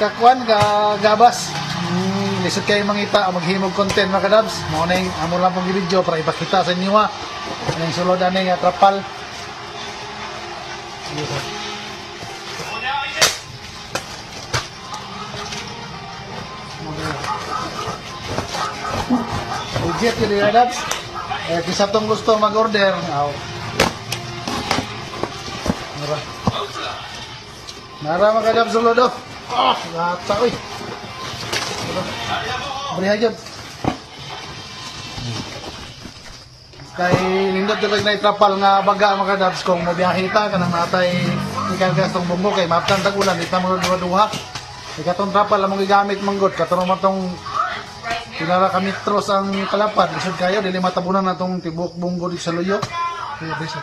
kakuan ka gabas. Lisod kayo mangita o maghimog content mga kadabs. Mao na yung amo lang pong video para ipakita sa inyo ha. Ang sulod ani nga trapal. Legit yun mga kadabs. Kisa tong gusto mag-order. Nara mga kadabs sulod o. Gata oy. Beriha dyan. Kay nindot talaga na itrapal nga baga mga kadabs kung mabiyahita ka nang natay ikargas tong bumbo kay maptan tagulan di ta mo duha. Ikatong trapal among gigamit manggod katong matong pinara ka metros ang kalapad lisod kayo dili matabunan natong tibok bunggo di sa luyo. Kaya bisa.